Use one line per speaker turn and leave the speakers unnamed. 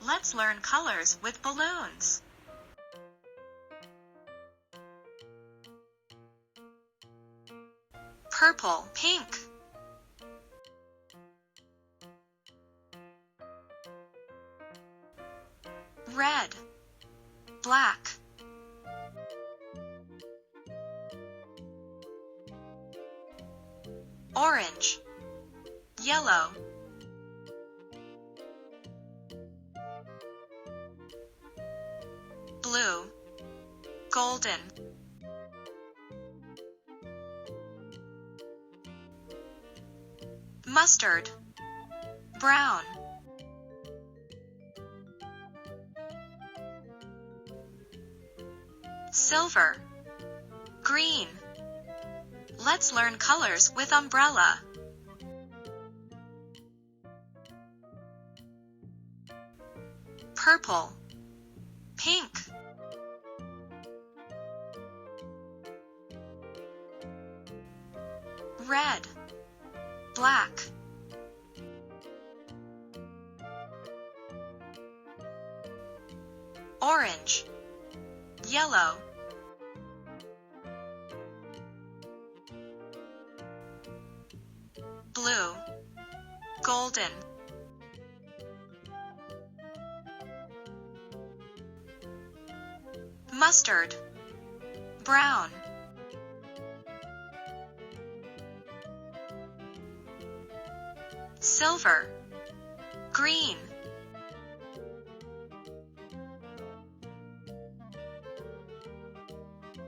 Let's learn colors with balloons. Purple, pink. Red, black. Orange, yellow. Blue, golden. Mustard, brown. Silver, green. Let's learn colors with umbrella. Purple, pink. Red, black. Orange, yellow. Blue, golden. Mustard, brown. Silver, green.